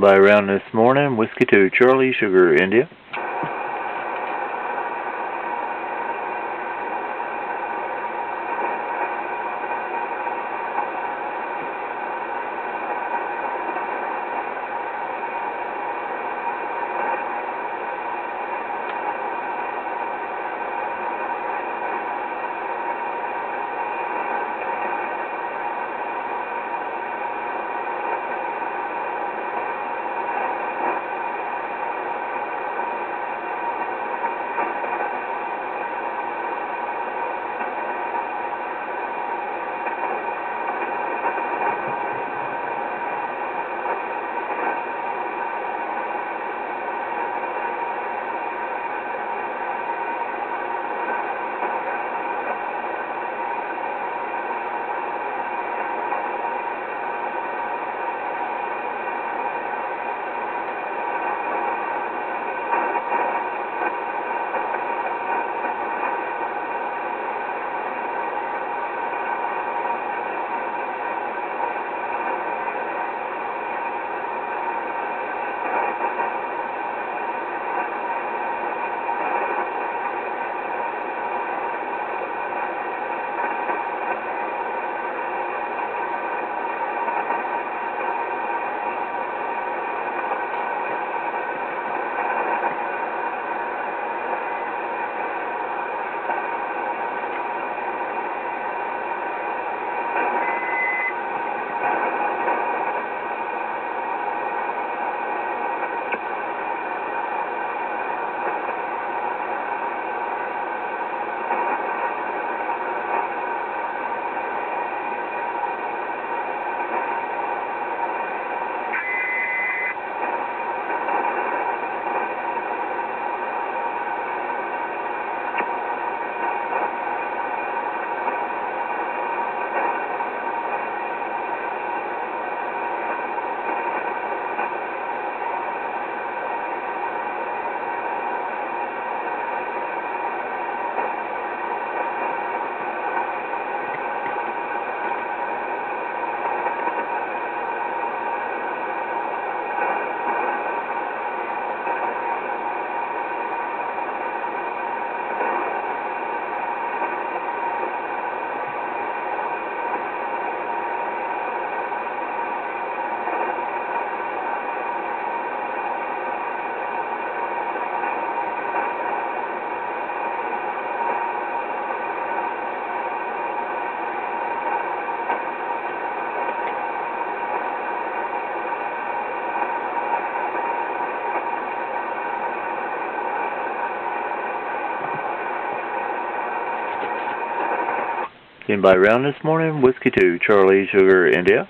By around this morning, Whiskey 2 Charlie, Sugar, India. By around this morning, Whiskey 2 Charlie, Sugar, India.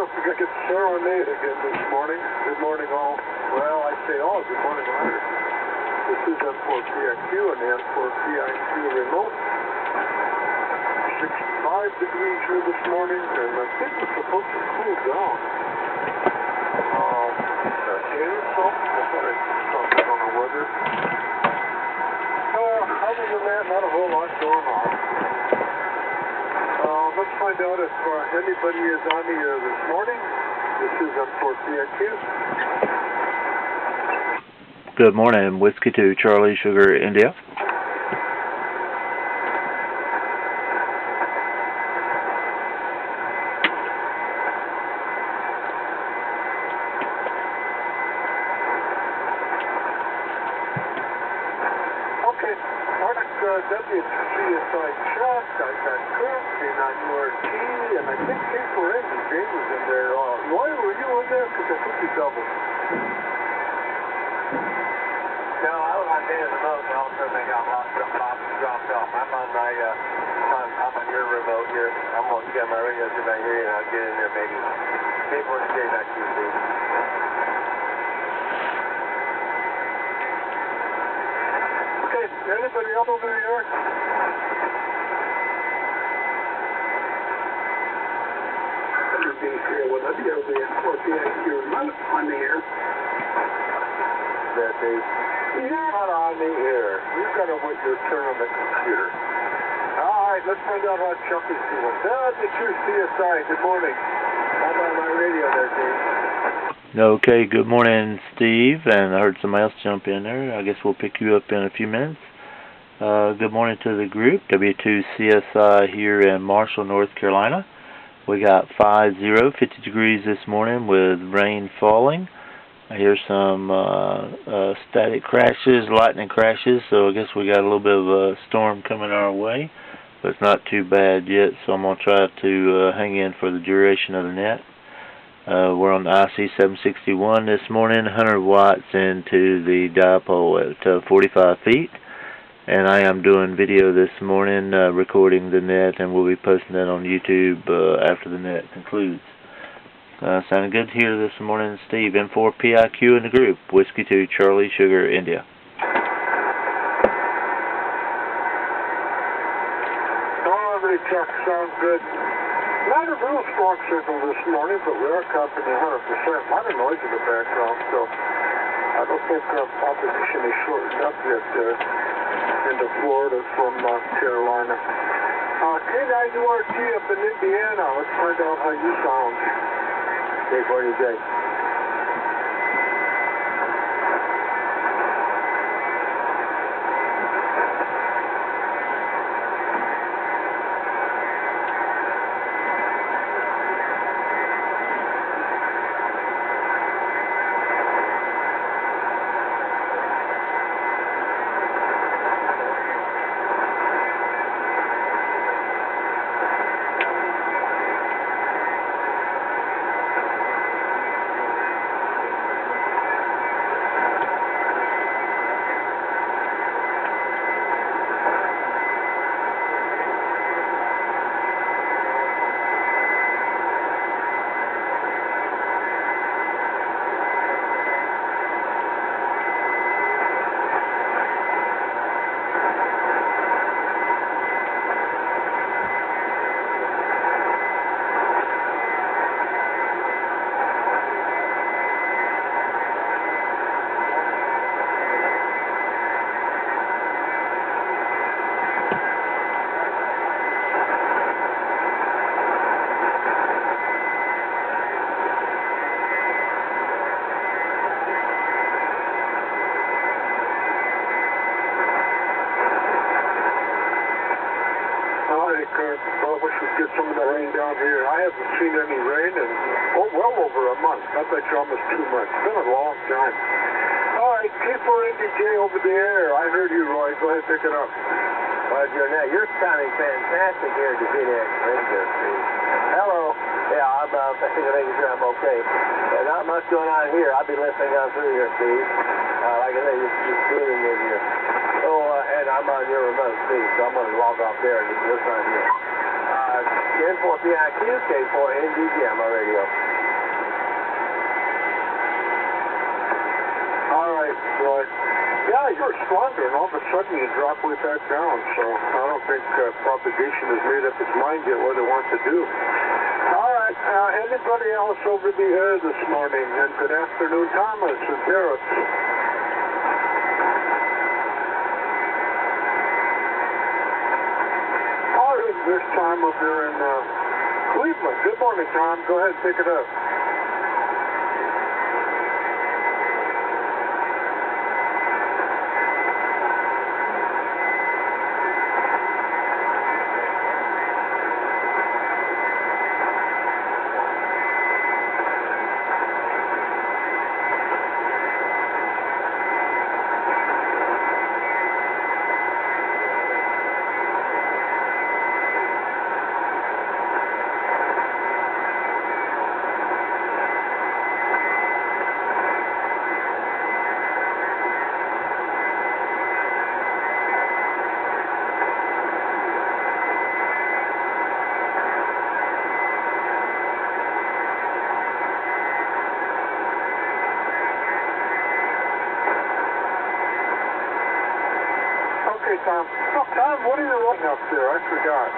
we got to get serenade again this morning. Good morning, all. Well, I say all. Good morning, Ryder. This is N4PIQ and the N4PIQ remote. 65 degrees here this morning, and I think it's supposed to cool down. Something on the weather. Other than that, not a whole lot going on. Let's find out if anybody is on the air this morning. This is N4PIQ. Good morning, Whiskey 2 Charlie Sugar India. WCSI Chuck, I got Cook, K9URT, and I think K4N, James was in there. Roy, were you in there? Because I think you doubled. No, I was on day of the remote, and all of a sudden they got dropped off. I'm on my, I'm on your remote here. I'm going to get my radio to my here, and I'll get in there maybe. K4N, not QC. Anybody else over there? Well, that'd be over there. N4PIQ remote on the air. That Dave? You're not on the air. You've got to wait your turn on the computer. All right, let's find out how Chuck is doing. The QCSI, good morning. I'm on my radio there, Dave. Okay, good morning, Steve, and I heard somebody else jump in there. I guess we'll pick you up in a few minutes. Good morning to the group, W2CSI here in Marshall, North Carolina. We got 50 degrees this morning with rain falling. I hear some static crashes, lightning crashes, so I guess we got a little bit of a storm coming our way, but it's not too bad yet, so I'm going to try to hang in for the duration of the net. We're on the IC761 this morning, 100 watts into the dipole at 45 feet. And I am doing video this morning, recording the net, and we'll be posting that on YouTube after the net concludes. Sounding good here this morning, Steve. N4PIQ in the group, Whiskey 2 Charlie Sugar India. Every truck sounds good. Not a real strong signal this morning, but we are copying 100%. A lot of noise in the background, so I don't think opposition is shortened up yet into Florida from North Carolina. K9URT up in Indiana. Let's find out how you sound. K4J. Well, we should get some of the rain down here. I haven't seen any rain in well over a month. I bet you almost 2 months. It's been a long time. All right, K4NDJ over the air. I heard you, Roy. Go ahead, pick it up. Roger, now you're sounding fantastic here at the PDX radio, Steve. Hello. Yeah, I'm making sure I'm okay. Not much going on here. I'll be listening on through here, Steve. Like I say, you're tuning in here. So, and I'm on your remote, Steve, so I'm going to log off there and just listen on here. N4PIQ, K4NDJ on my radio. Right. Yeah, you're stronger, and all of a sudden you drop way back down. So I don't think propagation has made up its mind yet what it wants to do. All right. Anybody else over the air this morning? And good afternoon, Thomas and Derek. All right, this time up here in Cleveland. Good morning, Tom. Go ahead and pick it up. Okay, Tom. Oh, Tom, what are you running up there? I forgot.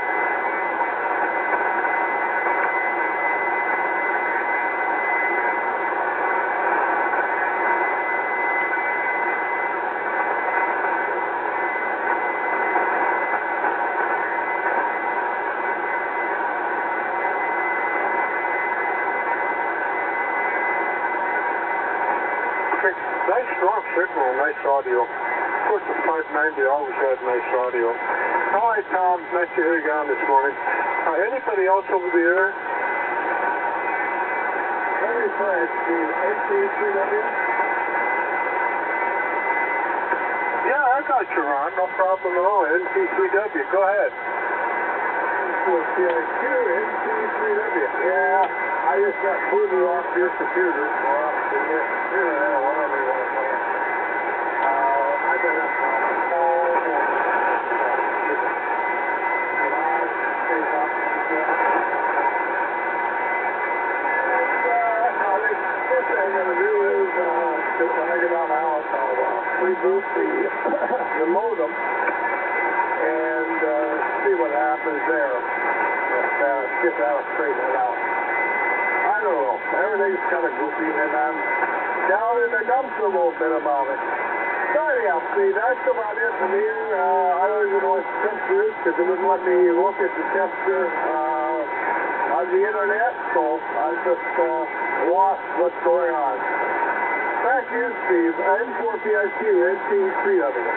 Okay, nice strong signal, nice audio. Of course, the 590 always had nice audio. All right, Tom, nice to hear you on this morning. Anybody else over the air? Very fast, ncphotos. Yeah, I got you, Ron. No problem at all. NC3W. Go ahead. CIQ, ncphotos. Yeah, I just got booted off your computer. Off the internet, whatever you want to call it. I've been up all morning. First thing I'm going to do is, when I get out of the house, I'll reboot the modem and see what happens there. Get that straightened out. I don't know. Everything's kind of goofy, and I'm down in the dumps a little bit about it. So anyhow, see, that's about it from here. I don't even know what the temperature is because it wouldn't let me look at the temperature on the internet, so I just lost what's going on. Thank you, Steve. N4PIQ, NC3W.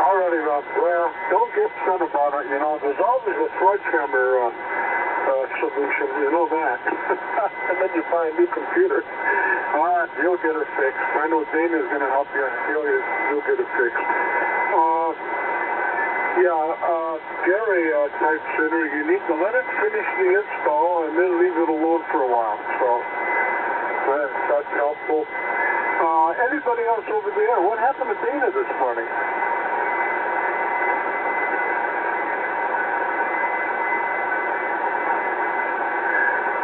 Alrighty, Rob. Well, don't get upset about it. You know, there's always a sledgehammer solution. You know that. And then you find a new computer. You'll get it fixed. I know Dana's going to help you. You'll get it fixed. Gary types in here, you need to let it finish the install and then leave it alone for a while. So that's helpful. Anybody else over there? What happened to Dana this morning?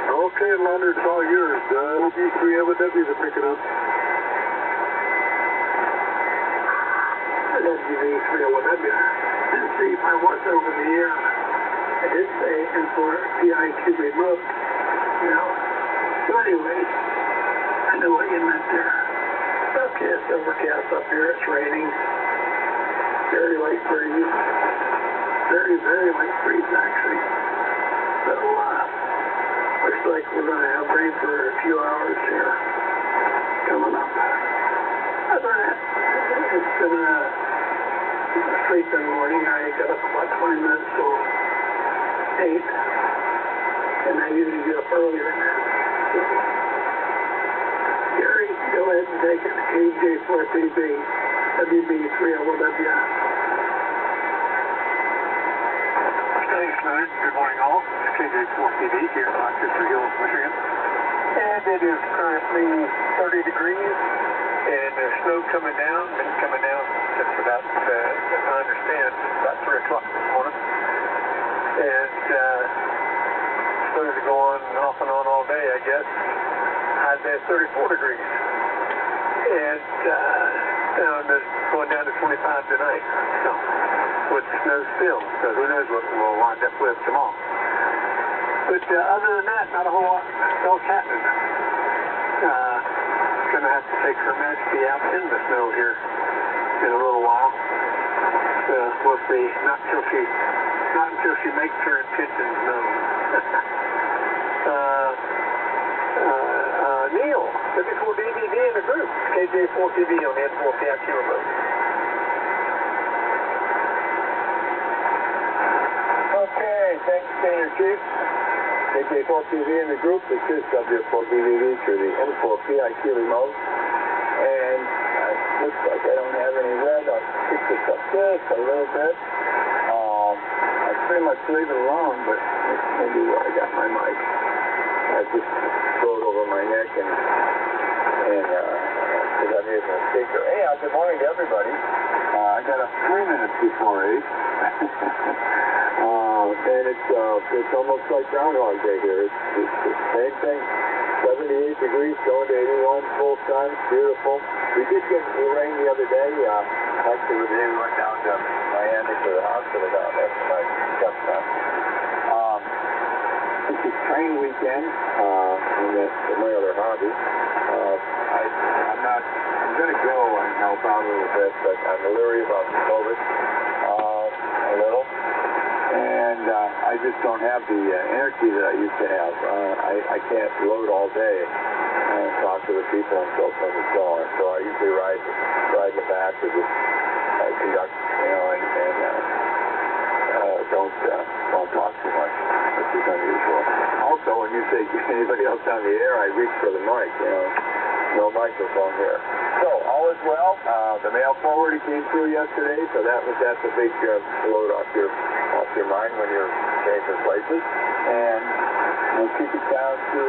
Okay, Leonard, it's all yours. WB3MW to pick it up. WB3MW. And see if I was over the air. I did say N4PIQ remote. You know. So anyway, I know what you meant there. Okay, it's overcast up here. It's raining. Very light breeze. Very, very light breeze, actually. So, looks like we're going to have rain for a few hours here coming up. Other than that, it's been a sleeping morning. I got up about 20 minutes till 8, and I usually get up earlier than that. So, Gary, go ahead and take it. KJ4PB, WB3LW. Thanks, Leonard. Good morning, all. It's KJ4PD here in Rochester Hills, Michigan. And it is currently 30 degrees, and there's snow coming down. Been coming down since about, as I understand, about 3 o'clock this morning. And snow is going off and on all day, I guess. High day 34 degrees. And going down to 25 tonight. So, with snow still. So who knows what we'll wind up with tomorrow. But other than that, not a whole lot else happening. Going to have to take her Majesty out in the snow here in a little while. We'll see. Not until she makes her intentions known. Neil, 54DVD in the group. KJ4TV on the N4PIQ remote. Okay, thanks, Senior Chief. KJ4TV in the group. This is W4DVD through the N4PIQ remote. And looks like I don't have any red. I'll pick this up just a little bit. I pretty much leave it alone, but maybe where I got my mic. I just throw it over my neck and because I'm using a speaker. Hey, good morning to everybody. I got 3 minutes before 8. And it's almost like Groundhog Day here. It's the same thing. 78 degrees, going to 81, full sun, beautiful. We did get rain the other day. Actually, we went down to Miami to the hospital down there for my stepson. This is train weekend, in my other hobby. I'm going to go and help out a little bit, but I'm leery about COVID a little. And I just don't have the energy that I used to have. I can't load all day and talk to the people and so forth and so on. So I usually ride in the back or just conduct, and don't talk too much, which is unusual. Also, when you say anybody else on the air, I reach for the mic, no microphone here. So, all is well. The mail forwarding came through yesterday, so that's a big load off your mind when you're changing places. And we'll keep it down to,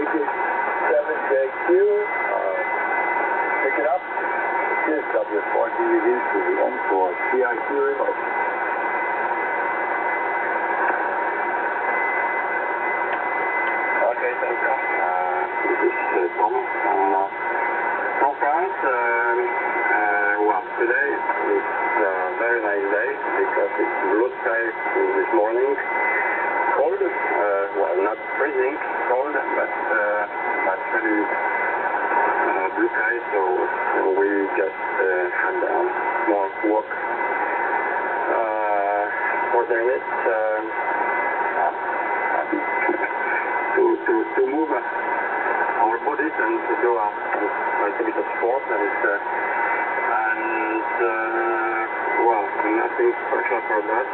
AJ7JQ. Pick it up. This is W4DVD to the N4PIQ remote. Okay, thank you. This is Thomas from France. Today it's a very nice day because it's blue sky this morning. Cold, not freezing cold, but really blue sky, so we just had a small walk for 10 minutes to move our bodies and to do a little bit of sport nothing special for that.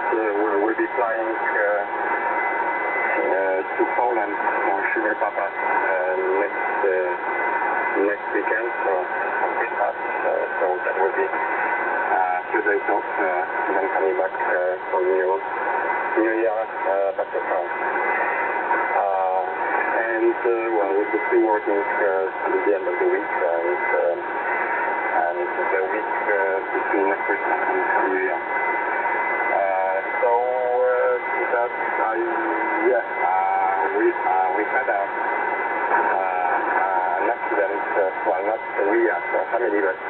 We'll be flying to Poland for Sugar Papa next weekend for Christmas. So that will be a few days off, and then coming back for New Year back to France. We'll just be working to the end of the week and the week between Christmas and New Year. We had an accident, not we as a family, but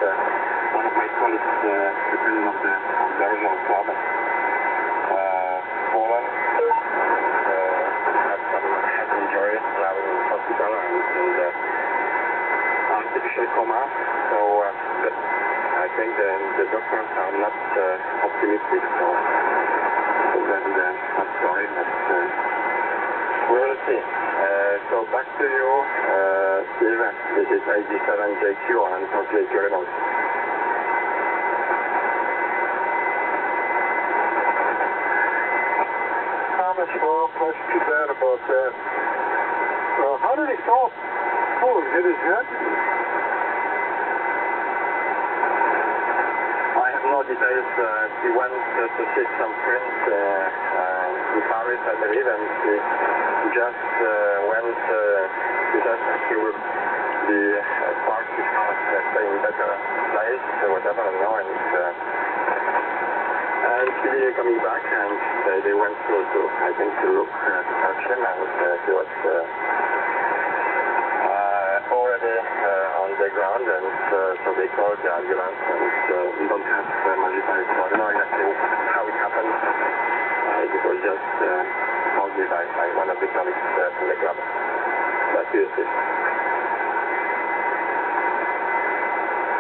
one of my colleagues, the president of the regional club, Poland, had some head injury, now in the hospital and artificial coma. So I think the doctors are not optimistic. So I'm sorry, but we'll see. So back to you, Steve. This is AJ7JQ and N4PIQ remote. Thomas, well, that's too bad about that. How did he fall? Oh, he hit his head? I have no details. He went to see some friends in Paris, I believe, and he just went, he said he would be parked his house, stay in better place, whatever, and he They coming back, and they went to I think, to look to touch him, and he was already on the ground, and so they called the ambulance, and we don't have much details. So I don't know exactly how it happened. It was just told me by one of the colleagues from the club. But seriously.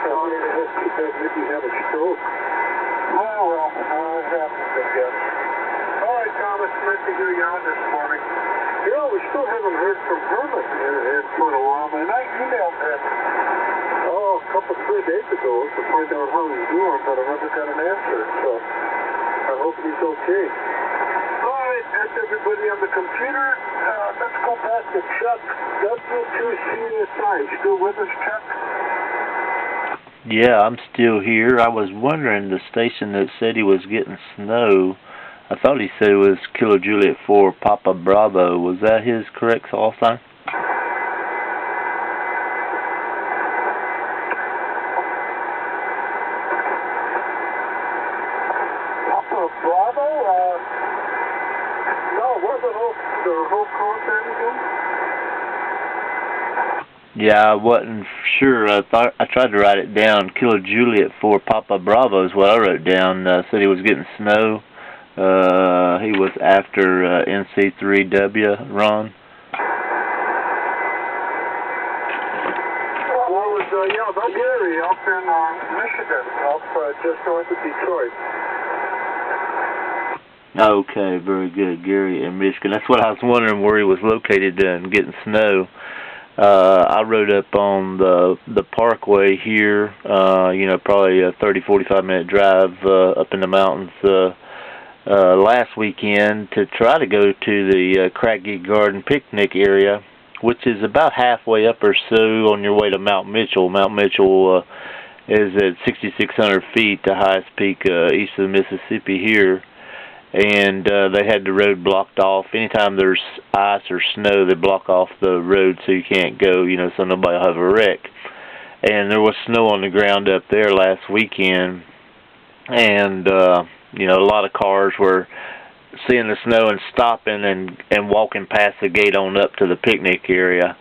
He said maybe he had a stroke. Oh, well, it happens, I guess. All right, Thomas, nice to hear you on this morning. You know, we still haven't heard from Herman for a while, and I emailed him, a couple, 3 days ago to find out how he's doing, but I never got an answer, so I hope he's okay. All right, that's everybody on the computer. Let's go back to Chuck, W2CSI. Still with us, Chuck? Yeah, I'm still here. I was wondering, the station that said he was getting snow, I thought he said it was Kilo Juliet 4 Papa Bravo. Was that his correct call sign? Papa Bravo? No, what was the whole call sign again? Yeah, I wasn't sure. I tried to write it down. Kilo Juliet 4 Papa Bravo is what I wrote down. Said he was getting snow. He was after NC3W, Ron. Well, it was, that's Gary up in Michigan, up just north of Detroit. Okay, very good. Gary in Michigan. That's what I was wondering, where he was located and getting snow. I rode up on the parkway here, probably a 30-45 minute drive up in the mountains last weekend to try to go to the Craggy Garden picnic area, which is about halfway up or so on your way to Mount Mitchell. Mount Mitchell is at 6,600 feet, the highest peak east of the Mississippi here. And they had the road blocked off. Anytime there's ice or snow, they block off the road so you can't go, so nobody will have a wreck. And there was snow on the ground up there last weekend, and a lot of cars were seeing the snow and stopping and walking past the gate on up to the picnic area.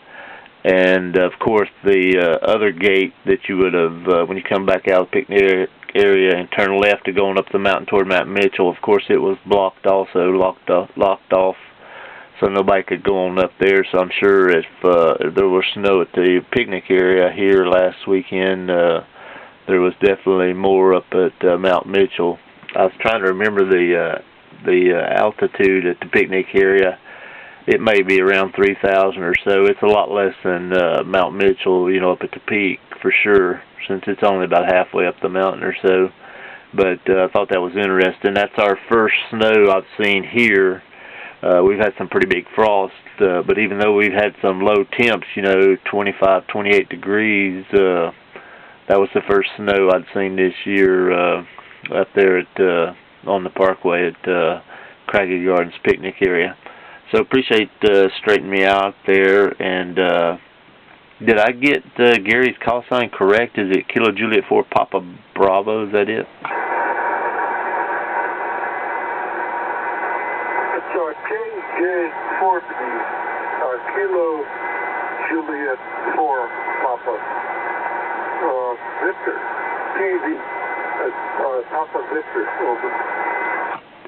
And of course, the other gate that you would have when you come back out of the picnic area and turn left to going up the mountain toward Mount Mitchell, of course it was blocked also, locked off, so nobody could go on up there. So I'm sure if there was snow at the picnic area here last weekend, there was definitely more up at Mount Mitchell. I was trying to remember the altitude at the picnic area. It may be around 3,000 or so. It's a lot less than Mount Mitchell, up at the peak for sure, since it's only about halfway up the mountain or so. But I thought that was interesting. That's our first snow I've seen here. We've had some pretty big frost, but even though we've had some low temps, 25, 28 degrees, that was the first snow I'd seen this year up there at on the parkway at Craggy Gardens picnic area. So appreciate straightening me out there. And did I get Gary's call sign correct? Is it Kilo Juliet 4 Papa Bravo? Is that it? It's KJ40, Kilo Juliet 4 Papa Victor, TV, Papa Victor, over.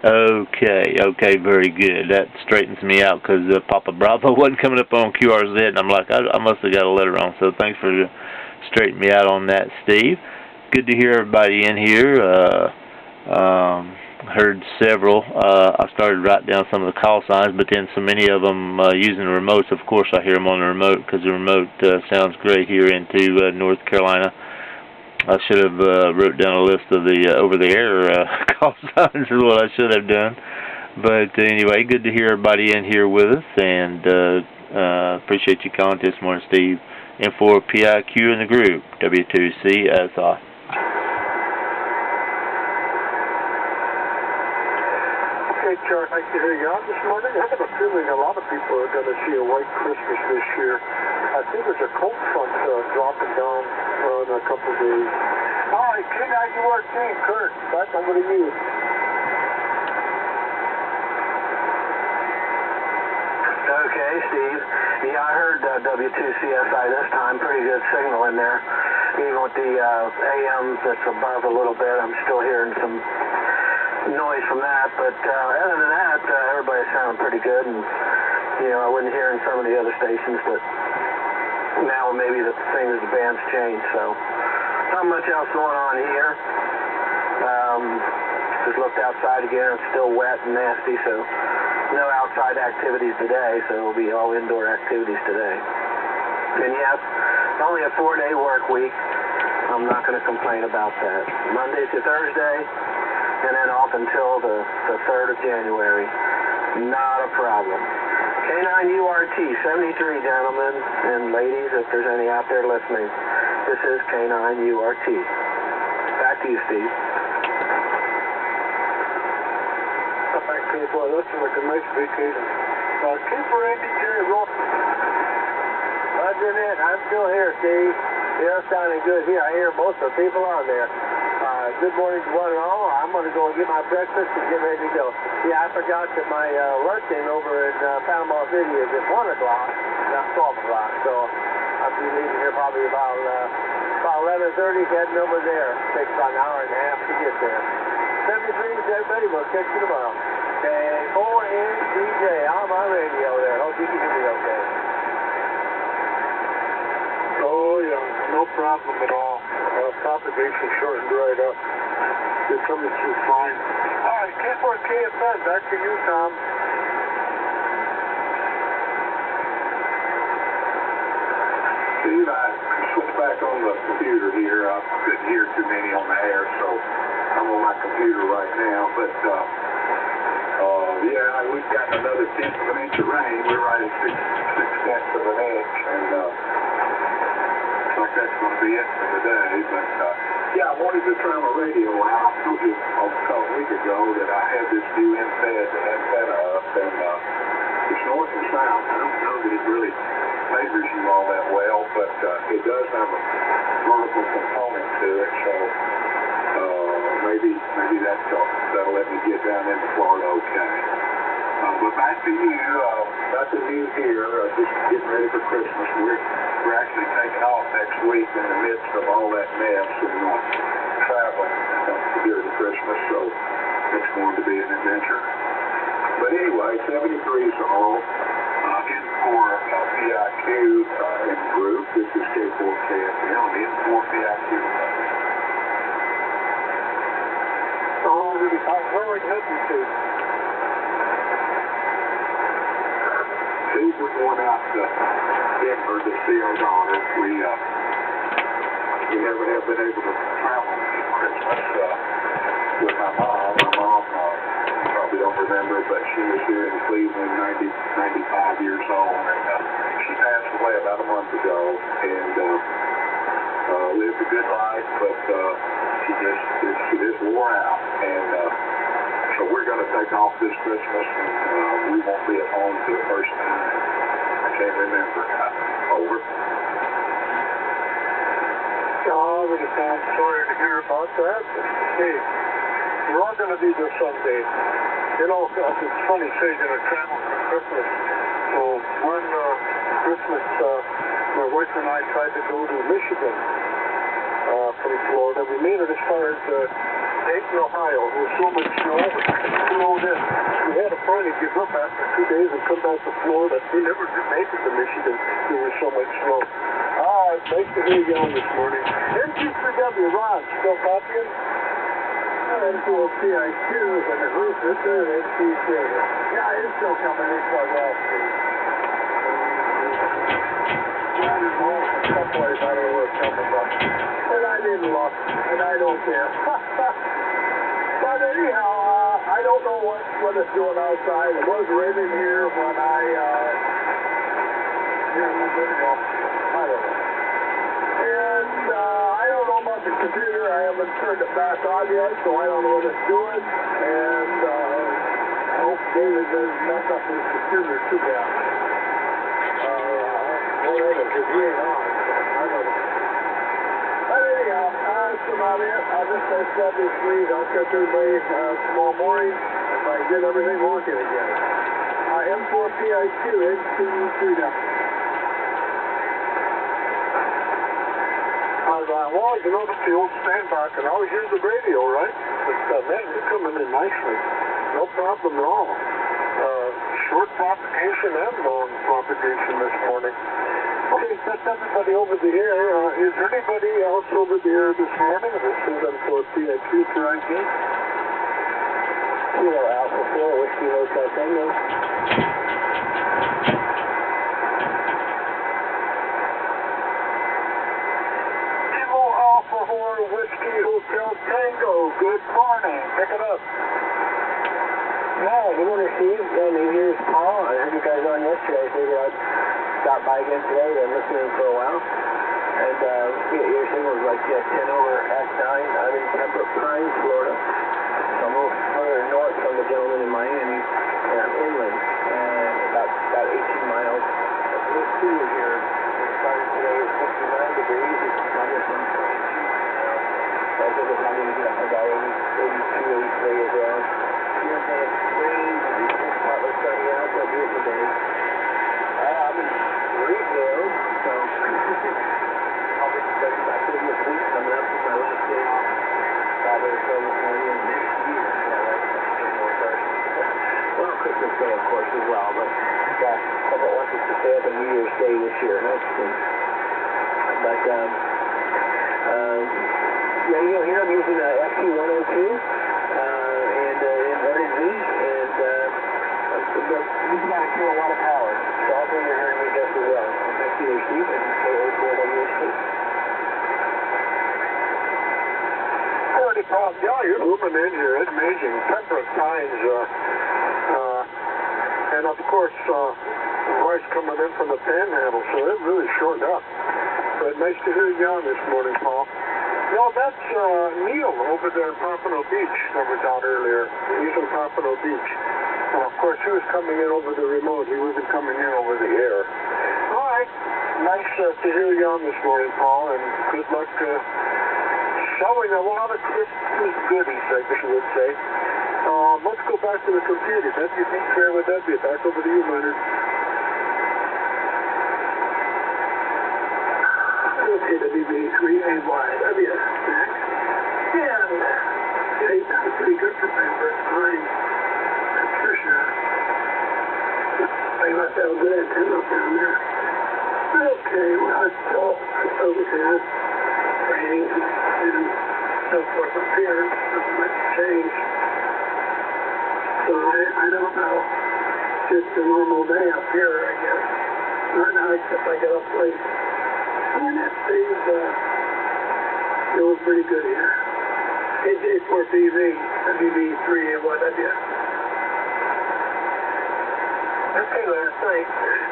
Okay, very good. That straightens me out, because Papa Bravo wasn't coming up on QRZ, and I'm like, I must have got a letter wrong. So thanks for straightening me out on that, Steve. Good to hear everybody in here. Heard several. I started writing down some of the call signs, but then so many of them using the remotes. Of course, I hear them on the remote, because the remote sounds great here into North Carolina. I should have wrote down a list of the over-the-air call signs is what I should have done. But anyway, good to hear everybody in here with us, and appreciate you calling this morning, Steve. And for PIQ in the group, W2CSI. Okay, Chuck, nice to hear you on this morning. I have a feeling a lot of people are going to see a white Christmas this year. I think there's a cold front dropping down in a couple of days. All right, K9URT, Kurt, back over to you. Hey, Steve. Yeah, I heard W2CSI this time. Pretty good signal in there. Even with the AM that's above a little bit, I'm still hearing some noise from that. But other than that, everybody sounded pretty good. And, you know, I wasn't hearing some of the other stations, but now maybe the band's changed. So not much else going on here. Just looked outside again. It's still wet and nasty, so no outside activities today, so it'll be all indoor activities today. And yes, only a 4-day work week. I'm not going to complain about that. Monday to Thursday, and then off until the 3rd of January. Not a problem. K9URT, 73, gentlemen and ladies, if there's any out there listening. This is K9URT. Back to you, Steve. Okay, boy, looks like a nice vacation. Keeper Andy J. Roll. Roger that. I'm still here, Steve. They're sounding good here. I hear most of the people on there. Good morning to one and all. I'm going to go and get my breakfast and get ready to go. Yeah, I forgot that my luncheon over in Panama City is at 1 o'clock, not 12 o'clock. So I'll be leaving here probably about 11:30, heading over there. Takes about an hour and a half to get there. 73, everybody. We'll catch you tomorrow. K4NDJ. I'm on radio there. Hope you can hear me okay. Oh, yeah, no problem at all. Propagation shortened right up. It's coming through fine. All right, K4KFN, back to you, Tom. Steve, I switched back on the computer here. I couldn't hear too many on the air, so I'm on my computer right now. But, yeah, we've got another 1/10 of an inch of rain. We're right at 6/10 of an inch, and looks like that's going to be it for today. But, yeah, I wanted to try my radio out. I told you a week ago that I had this new antenna up, and it's north and south. I don't know that it really favors you all that well, but it does have a vertical component to it, so maybe that'll let me get down into Florida okay. But back to you, nothing new here, just getting ready for Christmas. We're actually taking off next week in the midst of all that mess and traveling during Christmas, so it's going to be an adventure. But anyway, 73 is all. In for PIQ in group. This is K4KFL in for PIQ. Where would you head to? Steve, we're going out to Denver to see our daughter. We never have been able to travel this Christmas with my mom. My mom, you probably don't remember, but she was here in Cleveland, 95 years old, and she passed away about a month ago, and lived a good life, but she just wore out, and so we're going to take off this Christmas, and we won't be at home for the first time. I can't remember. Over. Oh, really, Tom, sorry to hear about that. Hey, we're all going to be there someday. You know, it's funny, say you're going to travel for Christmas. So one Christmas, my wife and I tried to go to Michigan from Florida. We made it as far as Dayton, Ohio. There was so much snow, it snowed in. We had to finally give up after 2 days and come back to Florida. We never did make it to Michigan. There was so much snow. It's nice to hear you on this morning. NC3W, Ron, still copying? N4PIQ and the group is there, NC3. Yeah, it's still coming in quite well, Steve. Someplace, I don't know where it's coming from. And I didn't look, and I don't care. But anyhow, I don't know what it's doing outside. It was raining here when I don't know. And I don't know about the computer. I haven't turned it back on yet, so I don't know what it's doing. And I hope David doesn't mess up his computer too bad. Whatever, because he ain't on. I don't know. But anyhow, that's about it. I'll just say 73. I'll catch everybody tomorrow morning if I get everything working again. M4PI2, H2U3W. Well, you know, that's the old standby. Can always use the radio, right? But, man, you're coming in nicely. No problem at all. Short propagation and long propagation this morning. Okay, that's everybody over the air. Is there anybody else over the air this morning? This is M4PI2 for IG. Kilo Alpha 4, Whiskey Hotel Tango. Kilo Alpha 4, Whiskey Hotel Tango. Good morning. Pick it up. Yeah, good morning, Steve. Yeah, New Year's Paul. I heard you guys on yesterday. I figured I'd stop by again today. I've been listening for a while. And your signal's like 10 over S9. I'm in Pembroke Pines, Florida. So I'm a little further north from the gentleman in Miami. And I'm inland, about 18 miles. It's a little cooler here. It started today at 69 degrees. It's probably from 22 now. So I think it's probably going to get up to about 82, 83 as well. Here in the rain, it's partly sunny out, so beautiful day. I'm in Reedville, so I'll be studying my business week coming up with my last day off. Father of California next year. Yeah, right. Well, Christmas Day, of course, as well, but Papa wants us to stay up on New Year's Day this year. That's good. But, yeah, you know, here I'm using FT102. He's about a kilowatt of power, so hopefully you're hearing me just as well. I'm FTHD, this is KO4WHD. Already popped. Yeah, you're moving in here. It's amazing. Pembroke Pines, and of course, voice coming in from the panhandle, so it really shortened up. But nice to hear you on this morning, Paul. No, that's Neil over there in Pompano Beach that was out earlier. He's in Pompano Beach. And of course, he was coming in over the remote. He wasn't coming in over the air. All right. Nice to hear you on this morning, Paul, and good luck selling a lot of Christmas goodies, I guess you would say. Let's go back to the computer. WB Fair with W. Back over to you, Leonard. Okay, WB3AYW. Next. And hey, that was pretty good for Pembroke Pines. I must have a good antenna down there. Okay, well, it's still overcast, raining, and so forth up here. Not much change. So I don't know. Just a normal day up here, I guess. Not now, except I get up late. I mean, that stays feels pretty good here. KJ4PV, WB3AYW. Okay, last night,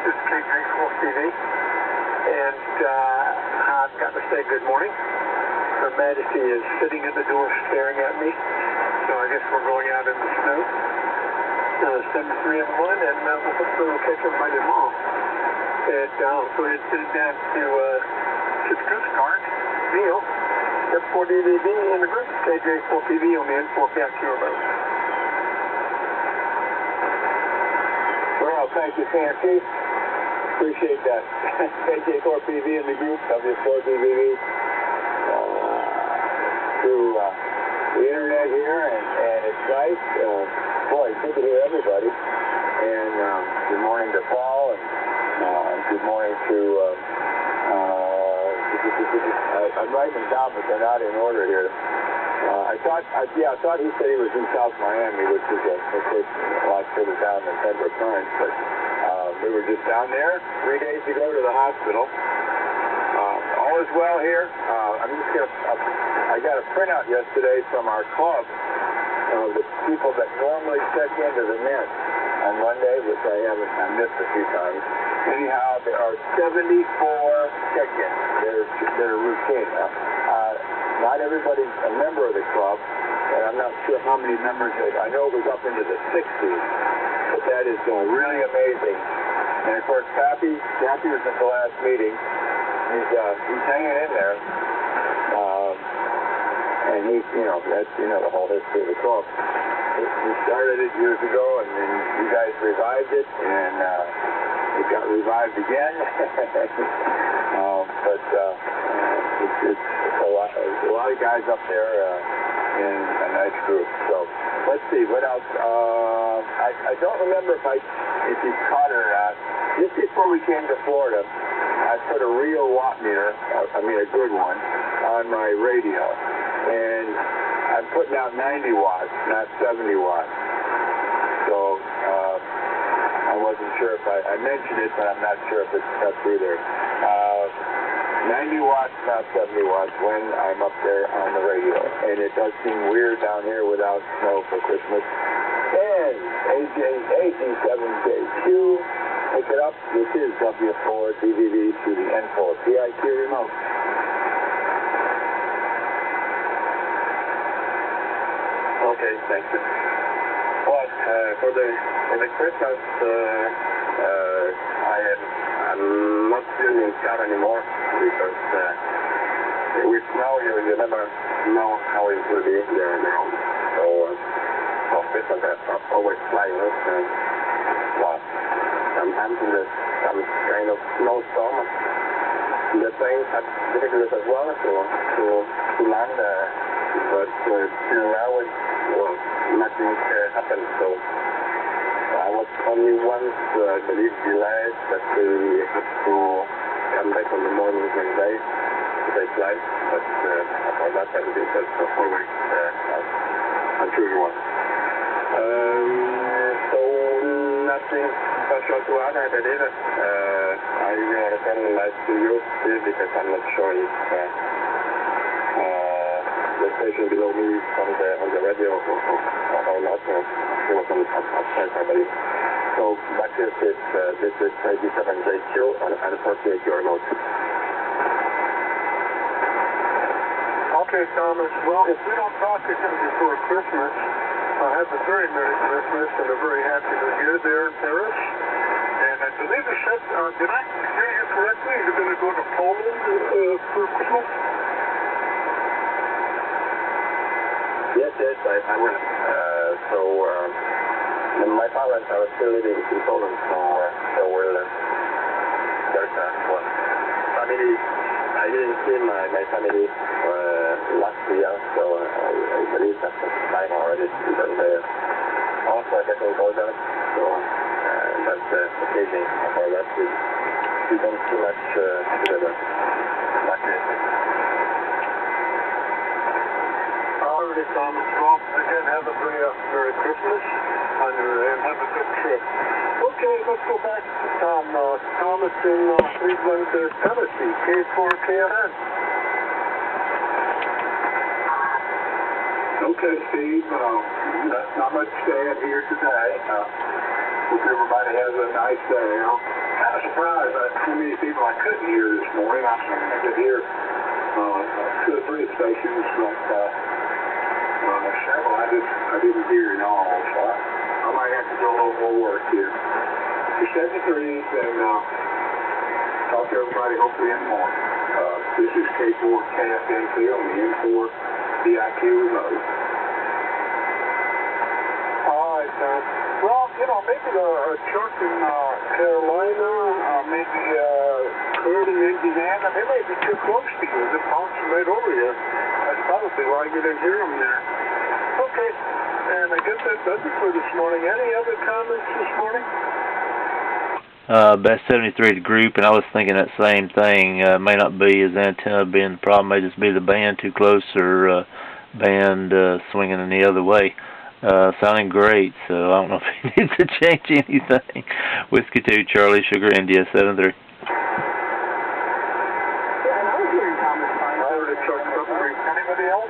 This is KJ4TV, and I've got to say good morning. Her Majesty is sitting in the door staring at me, so I guess we're going out in the snow. 7-3 and 1, and hopefully we'll catch everybody tomorrow. And I'll go ahead and sit it down to the group start. Neil, F4DVB in the group, KJ4TV on the N4PI2 remote. well, thank you, Sam Chief. Appreciate that. KJ4PV in the group, W4DVB, through the internet here, and it's nice. Boy, it's good to hear everybody. And good morning to Paul, and good morning to, I'm writing them down, but they're not in order here. I thought he said he was in South Miami, which is, of course, a lot further down than Pembroke Pines, but we were just down there 3 days ago to the hospital. All is well here. I got a printout yesterday from our club of the people that normally check into the Mint on Monday, which I missed a few times. Anyhow, there are 74 check-ins. They're routine. Not everybody's a member of the club, and I'm not sure how many members. I know it was up into the 60s, but that is really amazing. And of course, Pappy was at the last meeting. He's hanging in there, and that's the whole history of the club. We started it years ago, and then you guys revived it, and it got revived again. It's a lot of guys up there in a nice group. So let's see, what else? I don't remember if you caught it or not. Just before we came to Florida, I put a real watt meter, a good one, on my radio. And I'm putting out 90 watts, not 70 watts. So I wasn't sure if I mentioned it, but I'm not sure if it's cut through there. 90 watts, not 70 watts when I'm up there on the radio. And it does seem weird down here without snow for Christmas. And AG7JQ, pick it up. This is W4 DVD to the N4 PIQ remote. Okay, thank you. Well, for the Christmas, I'm not using car anymore because with snow you never know how it will be there on the road. So for Christmas I'm always flying it. Well, sometimes in some kind of snowstorm, the planes have difficulties as well to land. But till now, nothing happened. So I was only once, I believe, delayed, but we had to come back on the morning next day to take flight. But for that, everything was always as usual. So nothing special to add, I believe. I will return the light to you still because I'm not sure if the station below me on the radio or not. It was on upstairs, I believe. So back to this is AG7JQ and 48 remote. Okay, Thomas. Well, if we don't talk again before Christmas, have a very Merry Christmas and a very Happy New Year there in Paris. And I believe you said, did I hear you correctly? You're going to go to Poland for Christmas? Yes, I will. My parents are still living in Poland, so we'll, there's family. I didn't see my family last year, so I believe that's time already. Because they're also getting older, so that's the occasion for that. We don't see much together. Alrighty, Thomas. Well, again, have a very Merry Christmas and have a good trip. Okay, let's go back to Thomas in Cleveland, Tennessee, K4KFN. Okay, Steve, not much to add here today. Hope everybody has a nice day. I'm kind of surprised at how many people I couldn't hear this morning. I could hear 2 or 3 stations, but several I didn't hear at all, so I might have to do a little more work here. Just set the threes and talk to everybody hopefully in the morning. This is K4KFNC on the N4 PIQ remote. All right, Tom. Well, maybe a Chuck in Carolina, maybe Kurt in Indiana, they may be too close to you. They're bouncing right over you. That's probably why you didn't hear them there. Okay, and I guess that does it for this morning. Any other comments this morning? Best 73 to group, and I was thinking that same thing. May not be his antenna being the problem, may just be the band too close or band swinging in the other way. Sounding great, so I don't know if he needs to change anything. Whiskey 2, Charlie, Sugar, India, 73. Anybody else?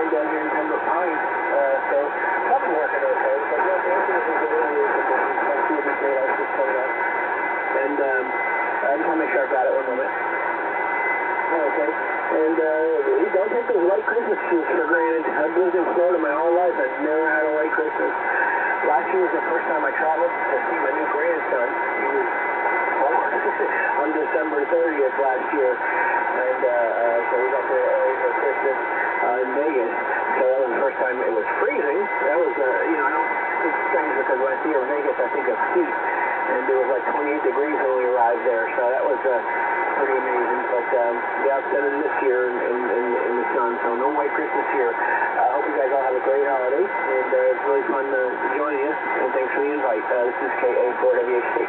Down here in Denver Pines, so probably working okay, but yeah, the answer is earlier than like the other day I was just coming up. And I just want to make sure I got it one moment. Okay. And don't take those white Christmas trees for granted. I've lived in Florida my whole life. I've never had a white Christmas. Last year was the first time I traveled to see my new grandson. He was on December 30th last year. And so we got there early for Christmas in Vegas. So that was the first time it was freezing. That was, you know, it's strange because when I see Vegas, I think of heat. And it was like 28 degrees when we arrived there. So that was pretty amazing. But yeah, I've spent it this year in the sun. So no white Christmas here. I hope you guys all have a great holiday. And it's really fun joining you. And thanks for the invite. This is KA4WHC.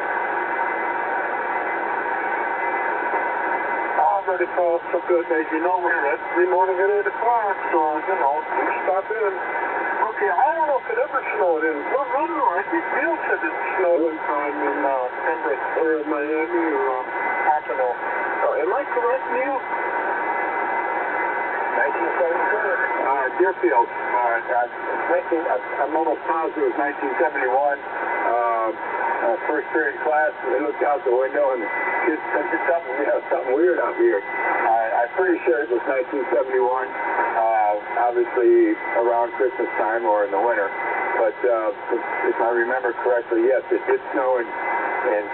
Already called so good, as you know, we're every morning at 8 o'clock, so, you know, we stop in. Okay, I don't know if it ever snowed in. Well, I don't know. I think Bill said it snowed one time in Pembroke, or Miami, or Pompano. Am I correct, Neil? 1977. Deerfield. I'm almost positive it was 1971. First period class, we looked out the window and kids said, something weird out here. I'm pretty sure it was 1971, obviously around Christmas time or in the winter. But if I remember correctly, yes, it did snow in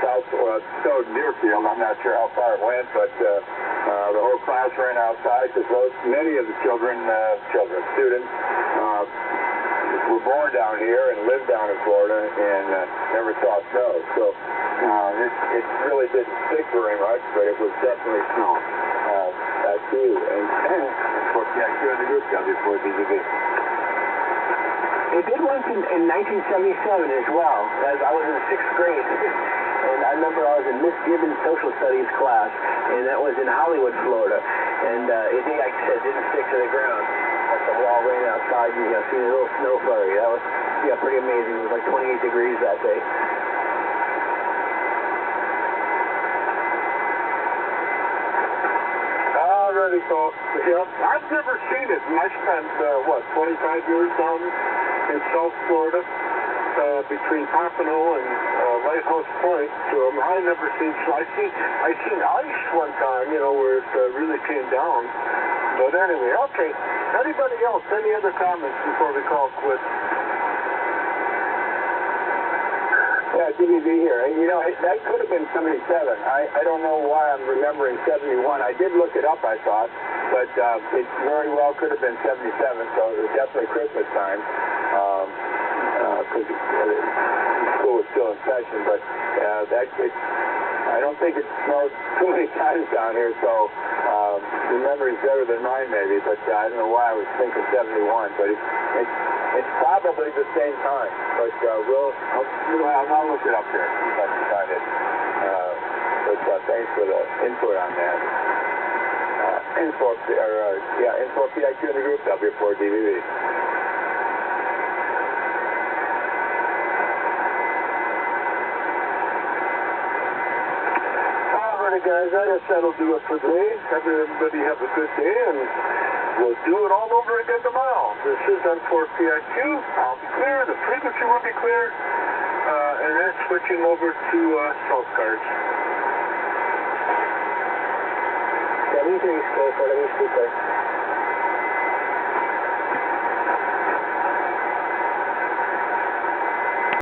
South, it snowed in Deerfield. I'm not sure how far it went, but the whole class ran outside because many of the students, were born down here and lived down in Florida and never saw snow. So it really didn't stick very much, but it was definitely snow. Back to you. And for PIQ and the group before DVB. It did once in 1977 as well, as I was in 6th grade. And I remember I was in Miss Gibbons' social studies class, and that was in Hollywood, Florida. And it, like I said, didn't stick to the ground. Like the wall ran outside, and you see a little snow flurry. That was, yeah, pretty amazing. It was like 28 degrees that day. Already, folks. Yeah, I've never seen it. And I spent, 25 years down in South Florida, between Pompano and Lighthouse Point. So I never seen snow. I seen ice one time, you know, where it really came down. But anyway, okay. Anybody else? Any other comments before we call quits? Yeah, DVB here. You know, that could have been 77. I don't know why I'm remembering 71. I did look it up, I thought, but it very well could have been 77, so it was definitely Christmas time, because school was still in session, but I don't think it snowed too many times down here, so the memory's better than mine maybe, but I don't know why I was thinking 71, but it's probably the same time, but I'll look it up there if I can find it. But thanks for the input on that. Info PIQ in the group W4DVB. Alrighty, guys, I guess that'll do it for today. Everybody have a good day, and we'll do it all over again tomorrow. This is N4PIQ. I'll be clear. The frequency will be clear. And then switching over to South Cars. 73 School for the speaker.